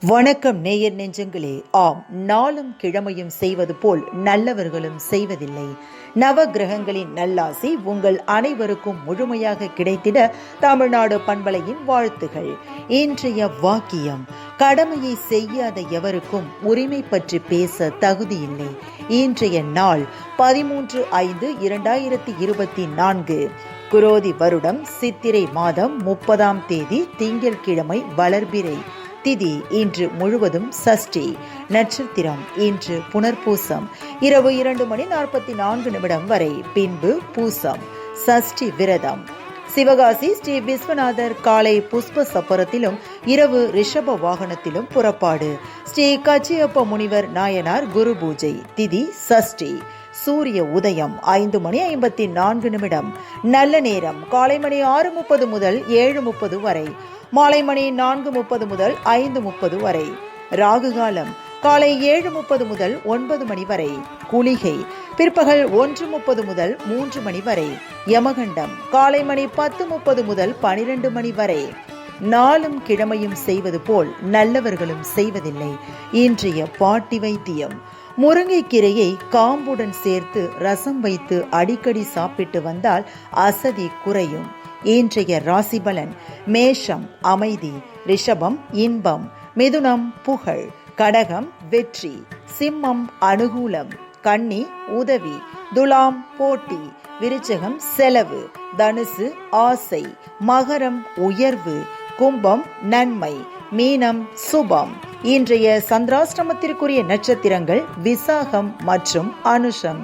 வணக்கம் நேயர் நெஞ்சங்களே. ஆம், நாளும் கிழமையும் செய்வது போல் நல்லவர்களும் செய்வதில்லை. நவ கிரகங்களின் நல்லாசி உங்கள் அனைவருக்கும் முழுமையாக கிடைத்திட தமிழ்நாடு பண்பலையின் வாழ்த்துகள். இன்றைய வாக்கியம்: கடமையை செய்யாத எவருக்கும் உரிமை பற்றி பேச தகுதியில்லை. இன்றைய நாள் 13/5/2024, குரோதி வருடம் சித்திரை மாதம் 30ஆம் தேதி திங்கட்கிழமை, வளர்பிறை. திதி இன்று முழுவதும் சஷ்டி. நட்சத்திரம் இன்று புனர்பூசம். இரவு 2:44 வரை, பின்பு பூசம். சஷ்டி விரதம். சிவகாசி ஸ்ரீ விஸ்வநாதர் காலை புஷ்ப சப்பரத்திலும் இரவு ரிஷப வாகனத்திலும் புறப்பாடு. ஸ்ரீ கச்சியப்ப முனிவர் நாயனார் குரு பூஜை. திதி சஷ்டி. சூரிய உதயம் 5:54. நல்ல நேரம் காலை மணி 6:30 முதல் 7:30 வரை, மாலை மணி 4:30 முதல் 5:30 வரை. ராகு காலம் காலை 7:30 முதல் 9 மணி வரை. குளிகை பிற்பகல் 1:30 முதல் 3 மணி வரை. யமகண்டம் காலை மணி 10:30 முதல் 12 மணி வரை. நாளும் கிழமையும் செய்வது போல் நல்லவர்களும் செய்வதில்லை. இன்றைய பாட்டி வைத்தியம்: முருங்கைக்கீரையை காம்புடன் சேர்த்து ரசம் வைத்து அடிக்கடி சாப்பிட்டு வந்தால் அசதி குறையும். இன்றைய ராசி பலன்: மேஷம் அமைதி, ரிஷபம் இன்பம், மிதுனம் புகழ், கடகம் வெற்றி, சிம்மம் அனுகூலம், கன்னி உதவி, துலாம் போட்டி, விருச்சகம் செலவு, தனுசு ஆசை, மகரம் உயர்வு, கும்பம் நன்மை, மீனம் சுபம். இன்றைய சந்திராஷ்டமத்திற்குரிய நட்சத்திரங்கள் விசாகம் மற்றும் அனுஷம்.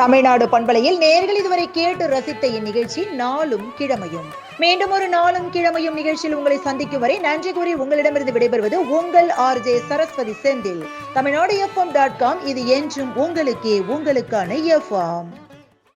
தமிழ்நாடு பண்பலையில் நேயர்கள் இதுவரை கேட்டு ரசித்த இந்நிகழ்ச்சி நாளும் கிழமையும். மீண்டும் ஒரு நாளும் கிழமையும் நிகழ்ச்சியில் உங்களை சந்திக்கும் வரை நன்றி கூறி உங்களிடமிருந்து விடைபெறுவது உங்கள் RJ சரஸ்வதி செந்தில். தமிழ்நாடு FM.com. இது என்றும் உங்களுக்கே, உங்களுக்கான FM.